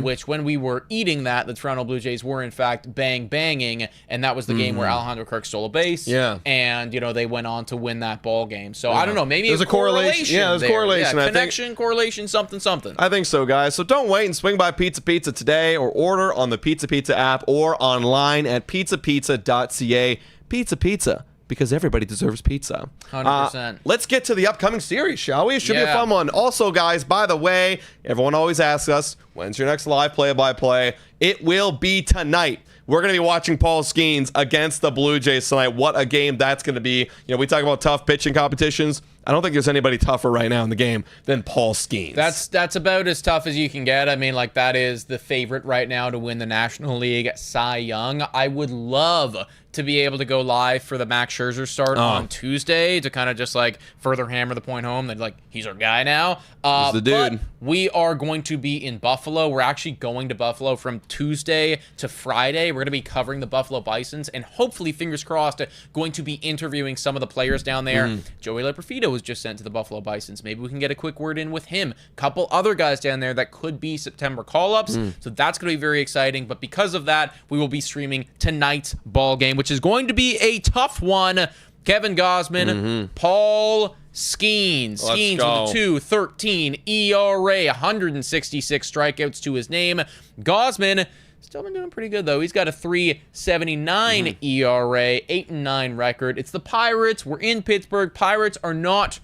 which when we were eating that, the Toronto Blue Jays were in fact banging, and that was the game where Alejandro Kirk stole a base, and they went on to win that ball game. So I don't know, maybe there's a correlation. Yeah, there's a correlation. Connection, correlation, something. I think so, guys. So don't wait and swing by Pizza today, or order on the Pizza app or online at pizzapizza.ca. Pizza. Because everybody deserves pizza. 100%. Let's get to the upcoming series, shall we? It should be a fun one. Also, guys, by the way, everyone always asks us, when's your next live play-by-play? It will be tonight. We're going to be watching Paul Skenes against the Blue Jays tonight. What a game that's going to be. We talk about tough pitching competitions. I don't think there's anybody tougher right now in the game than Paul Skenes. That's about as tough as you can get. I mean, like, that is the favorite right now to win the National League Cy Young. I would love to be able to go live for the Max Scherzer start on Tuesday to kind of just like further hammer the point home that like he's our guy now. He's the dude. But we are going to be in Buffalo. We're actually going to Buffalo from Tuesday to Friday. We're going to be covering the Buffalo Bisons and hopefully, fingers crossed, going to be interviewing some of the players down there. Joey Leperfido was just sent to the Buffalo Bisons. Maybe we can get a quick word in with him. Couple other guys down there that could be September call-ups. So that's going to be very exciting. But because of that, we will be streaming tonight's ball game, which is going to be a tough one. Kevin Gausman, Paul Skenes. Skenes with a 2.13 ERA, 166 strikeouts to his name. Gausman still been doing pretty good, though. He's got a 3.79 ERA, 8-9 record. It's the Pirates. We're in Pittsburgh. Pirates are not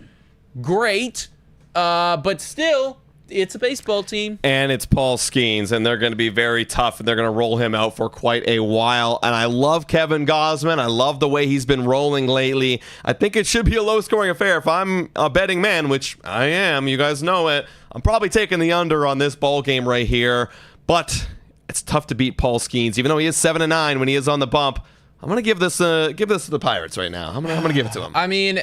great, but still, it's a baseball team. And it's Paul Skenes, and they're going to be very tough, and they're going to roll him out for quite a while. And I love Kevin Gausman. I love the way he's been rolling lately. I think it should be a low-scoring affair. If I'm a betting man, which I am, you guys know it, I'm probably taking the under on this ball game right here. But it's tough to beat Paul Skenes, even though he is 7-9 when he is on the bump. I'm going to give this to the Pirates right now. I'm going to give it to them. I mean,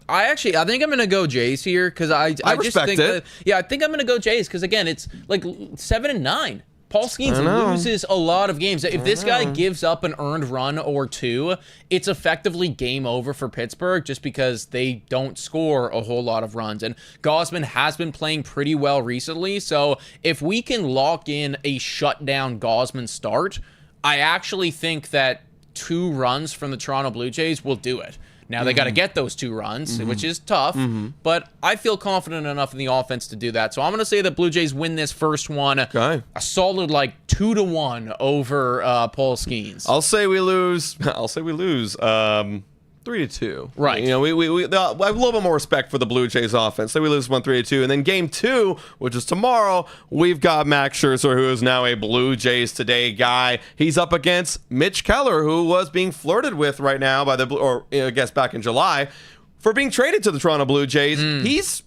I think I'm going to go Jays here because I just think it. I think I'm going to go Jays because, again, it's like 7-9. Paul Skenes loses a lot of games. If this guy gives up an earned run or two, it's effectively game over for Pittsburgh just because they don't score a whole lot of runs. And Gausman has been playing pretty well recently, so if we can lock in a shutdown Gausman start, I actually think that 2 runs from the Toronto Blue Jays will do it. Now, they got to get those 2 runs, which is tough, but I feel confident enough in the offense to do that. So I'm going to say that Blue Jays win this first one. Okay. A solid, 2-1 over Paul Skenes. I'll say we lose. 3-2. 3-2. Right. You know, we have a little bit more respect for the Blue Jays offense. So we lose 1-3-2. And then game 2, which is tomorrow, we've got Max Scherzer, who is now a Blue Jays Today guy. He's up against Mitch Keller, who was being flirted with right now by I guess back in July, for being traded to the Toronto Blue Jays. He's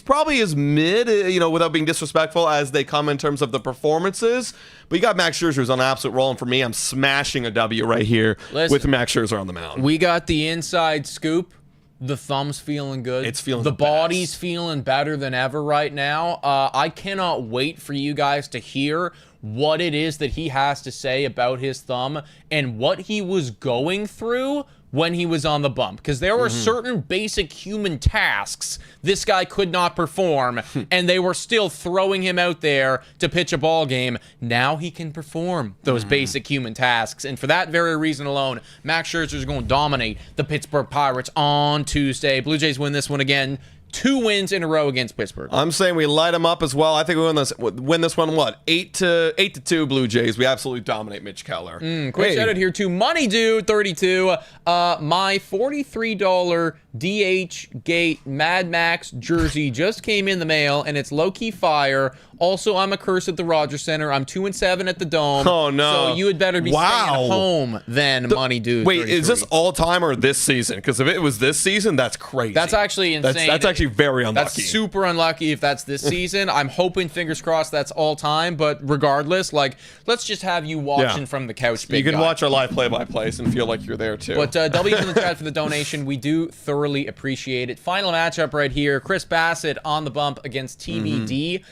probably as mid, without being disrespectful, as they come in terms of the performances. But you got Max Scherzer, who's on an absolute roll. And for me, I'm smashing a W right here with Max Scherzer on the mound. We got the inside scoop. The thumb's feeling good. It's feeling the body's best. feeling better than ever right now. I cannot wait for you guys to hear what it is that he has to say about his thumb and what he was going through when he was on the bump, because there were certain basic human tasks this guy could not perform, and they were still throwing him out there to pitch a ball game. Now he can perform those basic human tasks, and for that very reason alone, Max Scherzer is going to dominate the Pittsburgh Pirates on Tuesday. Blue Jays win this one again. 2 wins in a row against Pittsburgh. I'm saying we light them up as well. I think we win this one. What, 8-2 Blue Jays? We absolutely dominate Mitch Keller. Quick shout out here to Money Dude 32. My $43 DH Gate Mad Max jersey just came in the mail, and it's low-key fire. Also, I'm a curse at the Rogers Center. I'm 2-7 at the Dome. Oh no! So you had better be staying home than Money Dude. Wait, 33. is this all time or this season? Because if it was this season, that's crazy. That's actually insane. That's actually very unlucky. That's super unlucky if that's this season. I'm hoping, fingers crossed, that's all time. But regardless, let's just have you watching from the couch. You can watch our live play-by-plays and feel like you're there too. But W's in the chat for the donation. We do thoroughly appreciate it. Final matchup right here: Chris Bassett on the bump against TBD.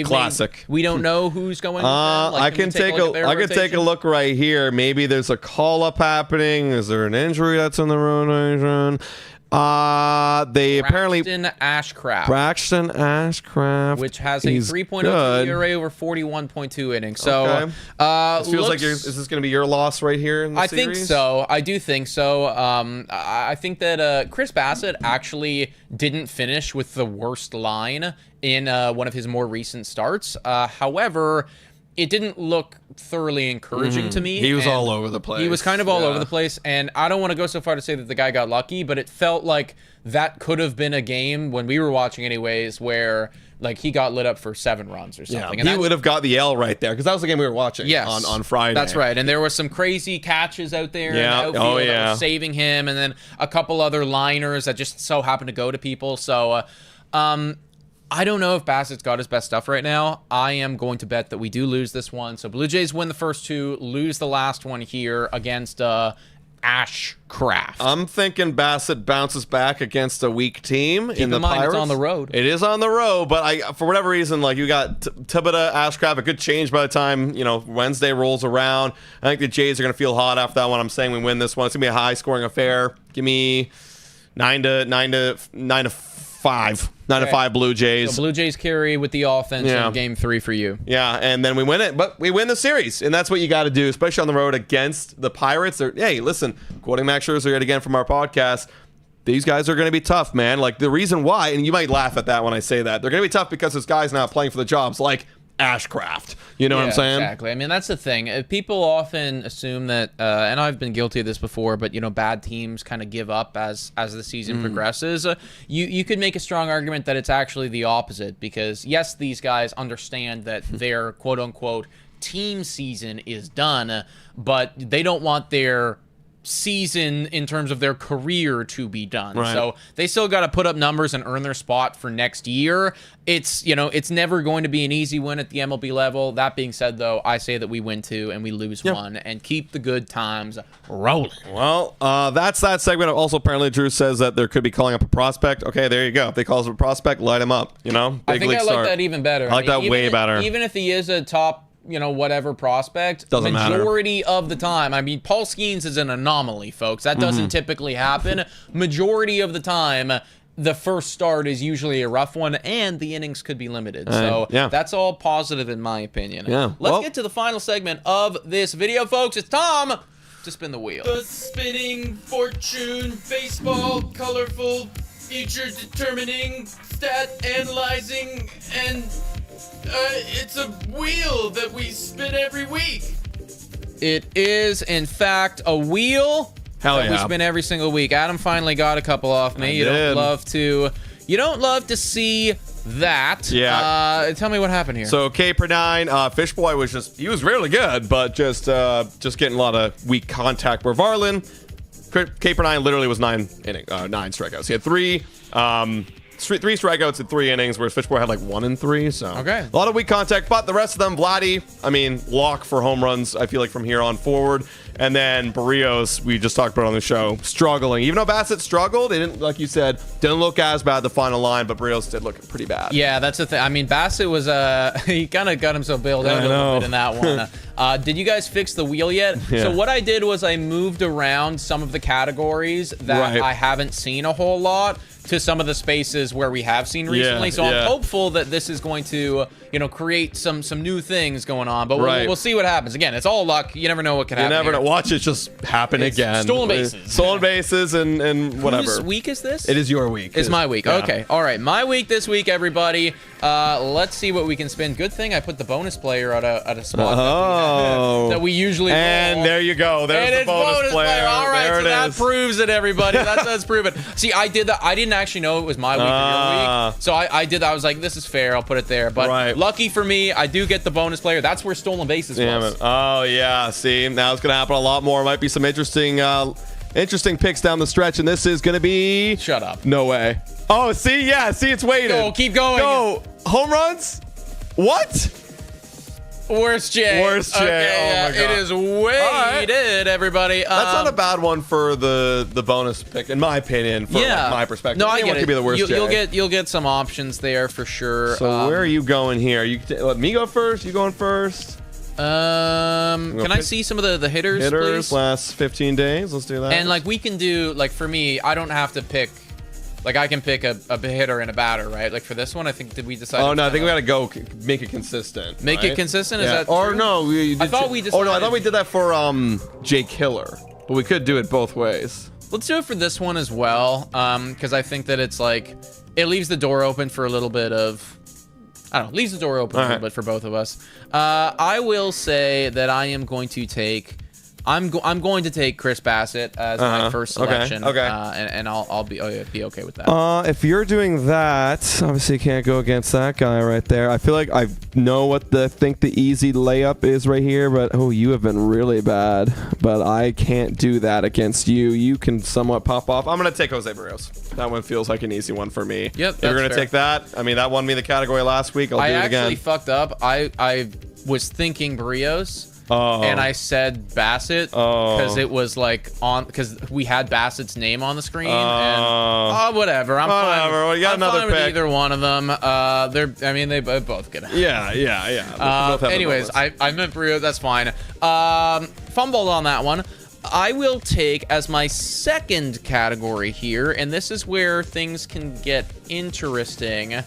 Classic. We don't know who's going. I can take a look right here. Maybe there's a call-up happening. Is there an injury that's in the rotation? Braxton Ashcraft, which has a 3.02 ERA over 41.2 innings. So okay. This feels like is this going to be your loss right here in the series? I think so. I do think so. I think that Chris Bassett actually didn't finish with the worst line in one of his more recent starts. However, it didn't look thoroughly encouraging to me. He was all over the place. He was kind of all over the place, and I don't want to go so far to say that the guy got lucky, but it felt like that could have been a game when we were watching anyways where he got lit up for 7 runs or something. Yeah, he would have got the L right there because that was the game we were watching on Friday. That's right, and there were some crazy catches out there in the outfield that were saving him, and then a couple other liners that just so happened to go to people. So I don't know if Bassett's got his best stuff right now. I am going to bet that we do lose this one. So Blue Jays win the first 2, lose the last one here against Ashcraft. I'm thinking Bassett bounces back against a weak team Keep in the mind, Pirates. It's on the road. It is on the road, but for whatever reason, you got Thibodeau, Ashcraft, a good change by the time Wednesday rolls around. I think the Jays are going to feel hot after that one. I'm saying we win this one. It's going to be a high-scoring affair. Give me 9-5. 9-5 Blue Jays. So Blue Jays carry with the offense in game 3 for you. Yeah, and then we win it, but we win the series, and that's what you got to do, especially on the road against the Pirates. Hey, listen, quoting Max Scherzer yet again from our podcast, these guys are going to be tough, man. The reason why, and you might laugh at that when I say that, they're going to be tough because this guy's not playing for the jobs like Ashcraft. You know what I'm saying? Exactly. I mean, that's the thing. People often assume that, and I've been guilty of this before, but bad teams kind of give up as the season progresses. You could make a strong argument that it's actually the opposite because yes, these guys understand that their quote unquote team season is done, but they don't want their season in terms of their career to be done. Right. So they still got to put up numbers and earn their spot for next year. It's never going to be an easy win at the MLB level. That being said, though, I say that we win 2 and we lose 1 and keep the good times rolling. Well, that's that segment. Also, apparently, Drew says that there could be calling up a prospect. Okay, there you go. If they call us a prospect, light him up. Big I think league I like start. that even better. I like that way better. Even if he is a top whatever prospect, doesn't majority of the time, Paul Skenes is an anomaly, folks. That doesn't typically happen. Majority of the time, the first start is usually a rough one, and the innings could be limited. So that's all positive in my opinion. Yeah. Let's get to the final segment of this video, folks. It's Tom to spin the wheel. The spinning fortune, baseball, colorful, future determining, stat analyzing, and it's a wheel that we spin every week. It is, in fact, a wheel. Hell that we yeah. spin every single week. Adam finally got a couple off me. You don't love to see that. Yeah. Tell me what happened here. So K per 9, Fish Boy he was really good, but just getting a lot of weak contact. Where Varlin, K per 9 literally was 9 strikeouts. He had three strikeouts in 3 innings, whereas Fish Boy had like 1 in 3. So okay, a lot of weak contact, but the rest of them, Vladdy, I mean, lock for home runs. I feel like from here on forward. And then Berrios, we just talked about on the show, struggling. Even though Bassett struggled, it didn't, like you said, didn't look as bad the final line, but Berrios did look pretty bad. Yeah, that's the thing. I mean, Bassett was he kind of got himself bailed out a little bit in that one. Did you guys fix the wheel yet? Yeah. So what I did was I moved around some of the categories that I haven't seen a whole lot to some of the spaces where we have seen recently. So I'm hopeful that this is going to, create some new things going on. But we'll see what happens. Again, it's all luck. You never know what could happen. You never here. know. Watch it just happen again. Stolen bases. Stolen bases and whatever. Whose week is this? It is your week. It's my week. Yeah. Okay. All right. My week this week, everybody. Let's see what we can spin. Good thing I put the bonus player at a spot that we usually and roll. There you go. There's the bonus player. All right. There So that is. proves it, everybody. That's proven. See, I did that. I didn't actually know it was my week or your week. So I did that. I was like, this is fair. I'll put it there. But lucky for me, I do get the bonus player. That's where stolen bases was. Oh, yeah. See, now it's going to happen a lot more. Might be some interesting picks down the stretch, and this is going to be... Shut up. No way. Oh, see? Yeah, see, it's waiting. Go, keep going. Go. Home runs? What? Worst J. Worst J. Okay, oh, my God. It is weighted, everybody. That's not a bad one for the bonus pick, in my opinion, from my perspective. No, I get it. Could be the worst J. You'll get some options there for sure. So where are you going here? You let me go first? You going first? Can I see some of the hitters, please? Last 15 days. Let's do that. And we can do for me, I don't have to pick. I can pick a hitter and a batter, right? For this one, I think did we decide? Oh no, I think we gotta go make it consistent. Make it consistent? Yeah. Is that true? Or no? I thought we decided. Oh no, I thought we did that for Jake Killer, but we could do it both ways. Let's do it for this one as well, because I think that it's it leaves the door open for a little bit of. I don't know, leaves the door open a little bit for both of us. I will say that I am going to take. I'm going to take Chris Bassett as my first selection. Okay. And I'll be okay with that. If you're doing that, obviously you can't go against that guy right there. I feel like I know what think the easy layup is right here, but you have been really bad. But I can't do that against you. You can somewhat pop off. I'm gonna take Jose Berrios. That one feels like an easy one for me. Yep. If you're gonna take that, I mean that won me the category last week. I'll do it again. I actually fucked up. I was thinking Berrios. And I said Bassett because it was because we had Bassett's name on the screen. And whatever. I'm fine. Well, you got another fine pick. with either one of them. They both get it. Yeah. Anyways, I meant Berrios. That's fine. Fumbled on that one. I will take as my second category here, and this is where things can get interesting.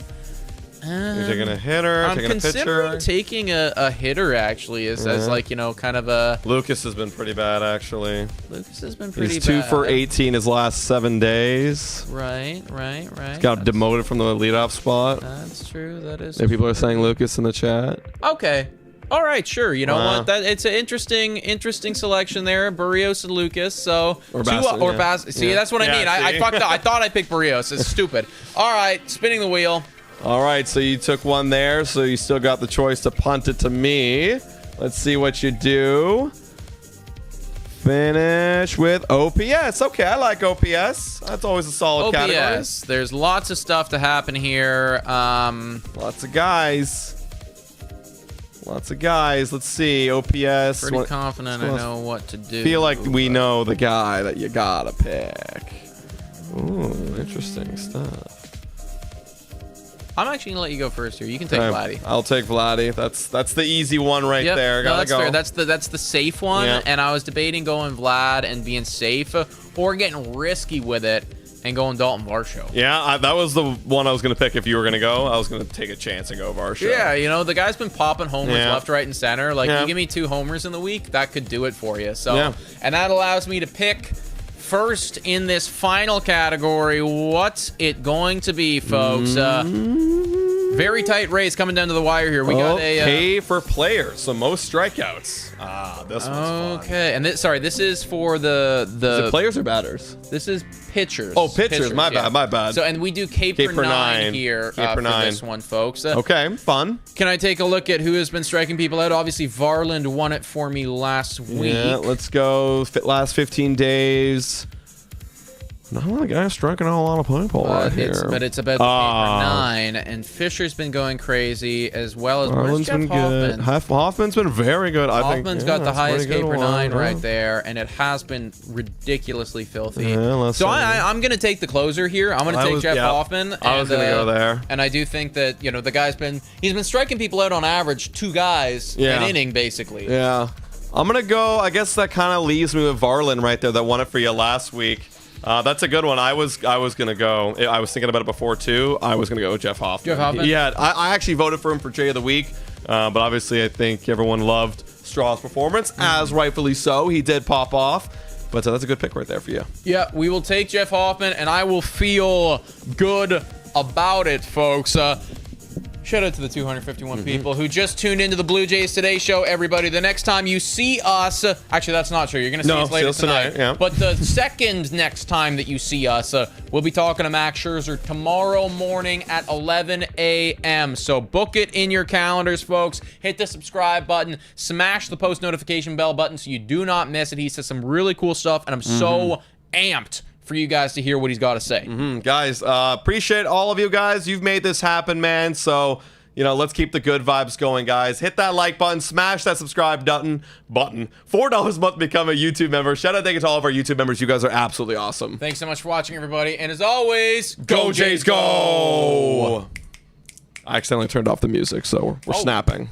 You're taking a hitter, I'm taking a pitcher. considering taking a hitter actually as kind of a. Lucas has been pretty bad actually. Lucas has been pretty He's bad. 2 for 18 his last 7 days. Right. He's got demoted from the leadoff spot. That's true. That is. And people are saying Lucas in the chat. Okay. All right. Sure. You know what? It's an interesting selection there. Berrios and Lucas. So or Bassett. See, that's what I mean. I fucked up. I thought I picked Berrios. It's stupid. All right. Spinning the wheel. All right, so you took one there, so you still got the choice to punt it to me. Let's see what you do. Finish with OPS. Okay, I like OPS. That's always a solid category. OPS. There's lots of stuff to happen here. Lots of guys. Let's see. OPS. Pretty confident I know what to do. Feel like we know the guy that you gotta pick. Ooh, interesting stuff. I'm actually gonna let you go first here. You can take Vladdy. I'll take Vladdy. That's the easy one right there. No, Gotta that's go. fair. That's the safe one. Yep. And I was debating going Vlad and being safe, or getting risky with it and going Dalton Varsho. Yeah, that was the one I was gonna pick if you were gonna go. I was gonna take a chance and go Varsho. Yeah, the guy's been popping homers left, right, and center. You give me 2 homers in the week, that could do it for you. So, and that allows me to pick first in this final category. What's it going to be, folks? Very tight race coming down to the wire here. We got a for players, so most strikeouts. This one's fun. Okay, and this is for the Is it players or batters? This is pitchers. Oh, pitchers. My bad. So, and we do K per 9 here for this one, folks. Okay, fun. Can I take a look at who has been striking people out? Obviously, Varland won it for me last week. Yeah, let's go. Last 15 days. Not a lot of guys striking out a lot of people right here. But it's about the K per 9, and Fisher's been going crazy as well as Marlon's been good. Hoffman's been very good. Hoffman's got the highest K per 9 right there, and it has been ridiculously filthy. Yeah, so I'm going to take the closer here. I'm going to take Jeff Hoffman. I was going to go there. And I do think that, you know, the guy's he's been striking people out on average 2 guys an inning, basically. Yeah. I'm going to go, I guess that kind of leaves me with Varland right there that won it for you last week. That's a good one. I was gonna go. I was thinking about it before too. I was gonna go with Jeff Hoffman. Jeff Hoffman? Yeah, I actually voted for him for Jay of the Week, but obviously I think everyone loved Straw's performance, as rightfully so. He did pop off, but that's a good pick right there for you. Yeah, we will take Jeff Hoffman, and I will feel good about it, folks. Shout out to the 251 people who just tuned into the Blue Jays Today show, everybody. The next time you see us, actually, that's not true. You're going to see us later tonight. Yeah. But the second next time that you see us, we'll be talking to Max Scherzer tomorrow morning at 11 a.m. So book it in your calendars, folks. Hit the subscribe button. Smash the post notification bell button so you do not miss it. He says some really cool stuff, and I'm so amped for you guys to hear what he's got to say. Guys, appreciate all of you guys. You've made this happen, man. So, you know, let's keep the good vibes going, guys. Hit that like button. Smash that subscribe button. $4 a month to become a YouTube member. Shout out, thank you to all of our YouTube members. You guys are absolutely awesome. Thanks so much for watching, everybody. And as always, go Jays, go! I accidentally turned off the music, so we're snapping.